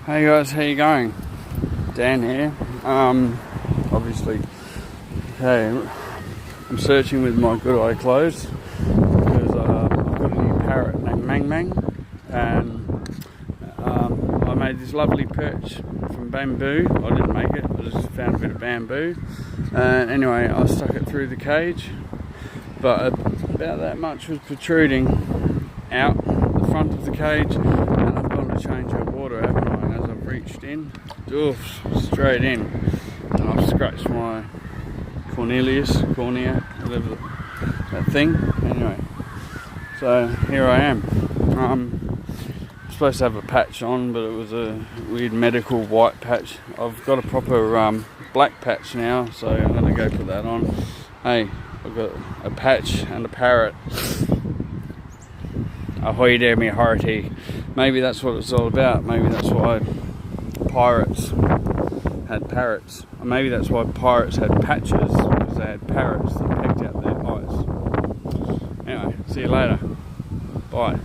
Hey guys, how you going? Dan here. Obviously, okay, I'm searching with my good eye closed because I've got a new parrot named Mang Mang, and I made this lovely perch from bamboo. I didn't make it, I just found a bit of bamboo, and anyway I stuck it through the cage, but about that much was protruding out the front of the cage, and I've gone to change her water, haven't I? And as I've reached in, straight in, and I've scratched my cornea, whatever that thing. Anyway, so here I am. I'm supposed to have a patch on, but it was a weird medical white patch. I've got a proper black patch now, so I'm going to go put that on. Hey, I've got a patch and a parrot. Ahoy there, me hearty. Maybe that's what it's all about. Maybe that's why pirates had parrots. Or maybe that's why pirates had patches, because they had parrots that pecked out their eyes. Anyway, see you later. Bye.